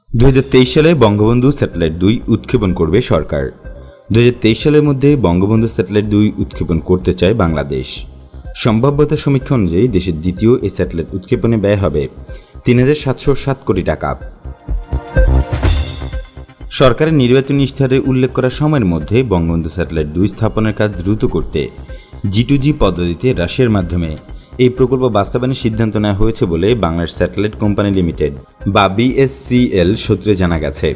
2023 সালে বঙ্গবন্ধু স্যাটেলাইট 2 উৎক্ষেপণ করবে সরকার। 2023 সালের মধ্যে বঙ্গবন্ধু স্যাটেলাইট 2 উৎক্ষেপণ করতে চায় বাংলাদেশ। সম্ভাব্যতা সমীক্ষা অনুযায়ী দেশের দ্বিতীয় এই স্যাটেলাইট উৎক্ষেপণে ব্যয় হবে 3,707 কোটি টাকা। সরকারের নির্বাচনী ইশতেহারে উল্লেখ করা সময়ের মধ্যে বঙ্গবন্ধু স্যাটেলাইট 2 স্থাপনের কাজ দ্রুত করতে G2G পদ্ধতিতে রাশিয়ার মাধ্যমে এই প্রকল্প বাস্তবায়নের সিদ্ধান্ত নেওয়া হয়েছে বলে বাংলাদেশ স্যাটেলাইট কোম্পানি লিমিটেড বা BSCL সূত্রে জানা গেছে।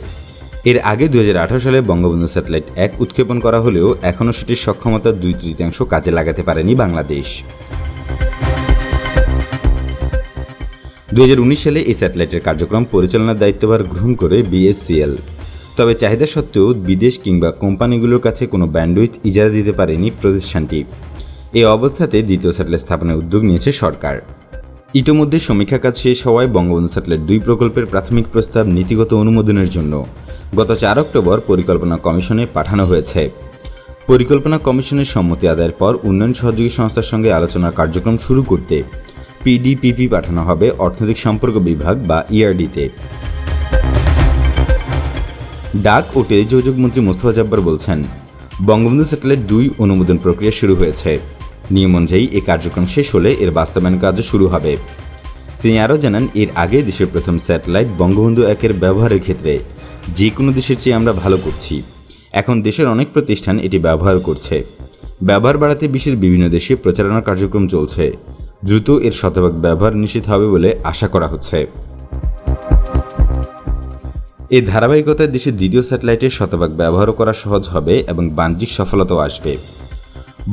এর আগে 2018 সালে বঙ্গবন্ধু স্যাটেলাইট 1 উৎক্ষেপণ করা হলেও এখনও সেটির সক্ষমতার 2/3 কাজে লাগাতে পারেনি বাংলাদেশ। 2019 সালে এই স্যাটেলাইটের কার্যক্রম পরিচালনার দায়িত্বভার গ্রহণ করে BSCL। তবে চাহিদা সত্ত্বেও বিদেশ কিংবা কোম্পানিগুলোর কাছে কোনো ব্যান্ডউইথ ইজারা দিতে পারেনি প্রতিষ্ঠানটি। এই অবস্থাতে দ্বিতীয় স্যাটেলাইট স্থাপনের উদ্যোগ নিয়েছে সরকার। ইতোমধ্যে সমীক্ষা কাজ শেষ হওয়ায় বঙ্গবন্ধু স্যাটেলাইট 2 প্রকল্পের প্রাথমিক প্রস্তাব নীতিগত অনুমোদনের জন্য গত 4 অক্টোবর পরিকল্পনা কমিশনে পাঠানো হয়েছে। পরিকল্পনা কমিশনের সম্মতি আদায়ের পর উন্নয়ন সহযোগী সংস্থার সঙ্গে আলোচনার কার্যক্রম শুরু করতে PDPP পাঠানো হবে অর্থনৈতিক সম্পর্ক বিভাগ বা ERD-তে। ডাক ও টেলিযোগাযোগ মন্ত্রী মোস্তফা জব্বার বলছেন, বঙ্গবন্ধু স্যাটেলাইট 2 অনুমোদন প্রক্রিয়া শুরু হয়েছে। নিয়ম অনুযায়ী এই কার্যক্রম শেষ হলে এর বাস্তবায়ন কাজও শুরু হবে। তিনি আরও জানান, এর আগে দেশের প্রথম স্যাটেলাইট বঙ্গবন্ধু 1-এর ব্যবহারের ক্ষেত্রে যে কোনো দেশের চেয়ে আমরা ভালো করছি। এখন দেশের অনেক প্রতিষ্ঠান এটি ব্যবহার করছে। ব্যবহার বাড়াতে বিশ্বের বিভিন্ন দেশে প্রচারণার কার্যক্রম চলছে। দ্রুত এর শতভাগ ব্যবহার নিশ্চিত হবে বলে আশা করা হচ্ছে। এই ধারাবাহিকতায় দেশের দ্বিতীয় স্যাটেলাইটের শতভাগ ব্যবহারও করা সহজ হবে এবং বাণিজ্যিক সফলতাও আসবে।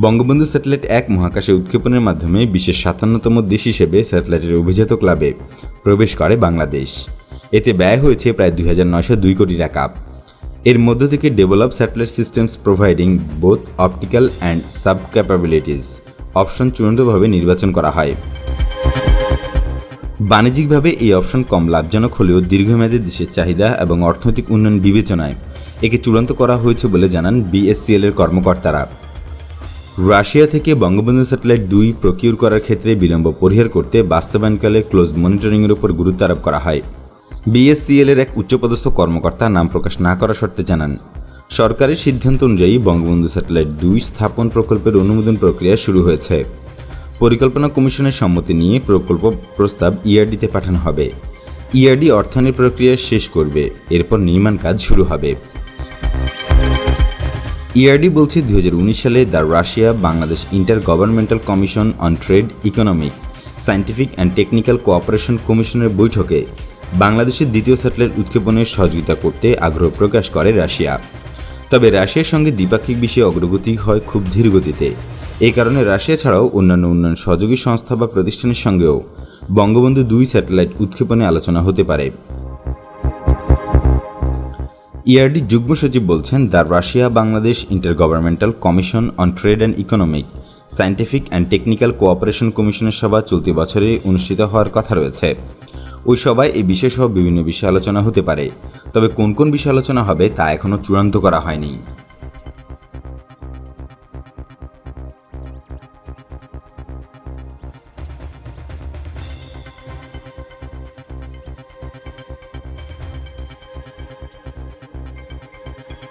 বঙ্গবন্ধু স্যাটেলাইট 1 মহাকাশে উৎক্ষেপণের মাধ্যমে বিশ্বের 57তম দেশ হিসেবে স্যাটেলাইটের অভিজাত ক্লাবে প্রবেশ করে বাংলাদেশ। এতে ব্যয় হয়েছে প্রায় 2,902 কোটি টাকা। এর মধ্য থেকে develop satellite systems providing both optical and sub capabilities option চূড়ান্তভাবে নির্বাচন করা হয়। বাণিজ্যিকভাবে এই অপশন কম লাভজনক হলেও দীর্ঘমেয়াদী দেশের চাহিদা এবং অর্থনৈতিক উন্নয়ন বিবেচনায় একে চূড়ান্ত করা হয়েছে বলে জানান BSCL এর কর্মকর্তারা। রাশিয়া থেকে বঙ্গবন্ধু স্যাটেলাইট 2 প্রকিউর করার ক্ষেত্রে বিলম্ব পরিহার করতে বাস্তবায়নকালে ক্লোজ মনিটরিংয়ের উপর গুরুত্ব আরোপ করা হয়। BSCL এর এক উচ্চপদস্থ কর্মকর্তা নাম প্রকাশ না করার শর্তে জানান, সরকারের সিদ্ধান্ত অনুযায়ী বঙ্গবন্ধু স্যাটেলাইট 2 স্থাপন প্রকল্পের অনুমোদন প্রক্রিয়া শুরু হয়েছে। পরিকল্পনা কমিশনের সম্মতি নিয়ে প্রকল্প প্রস্তাব ERD-তে পাঠানো হবে। ERD অর্থায়নের প্রক্রিয়া শেষ করবে, এরপর নির্মাণ কাজ শুরু হবে। ERD বলছে 2019 সালে the Russia Bangladesh inter governmental commission on trade, economic, scientific and technical cooperation কমিশনের বৈঠকে বাংলাদেশের দ্বিতীয় স্যাটেলাইট উৎক্ষেপণের সহযোগিতা করতে আগ্রহ প্রকাশ করে রাশিয়া। তবে রাশিয়ার সঙ্গে দ্বিপাক্ষিক বিষয়ে অগ্রগতি হয় খুব ধীর গতিতে। এই কারণে রাশিয়া ছাড়াও অন্যান্য উন্নয়ন সহযোগী সংস্থা বা প্রতিষ্ঠানের সঙ্গেও বঙ্গবন্ধু 2 স্যাটেলাইট উৎক্ষেপণে আলোচনা হতে পারে। ERD যুগ্ম সচিব বলছেন, the Russia Bangladesh inter governmental commission on trade and economic, scientific and technical cooperation কমিশনের সভা চলতি বছরে অনুষ্ঠিত হওয়ার কথা রয়েছে। ওই সভায় এই বিষয়সহ বিভিন্ন বিষয়ে আলোচনা হতে পারে। তবে কোন কোন বিষয়ে আলোচনা হবে তা এখনও চূড়ান্ত করা হয়নি।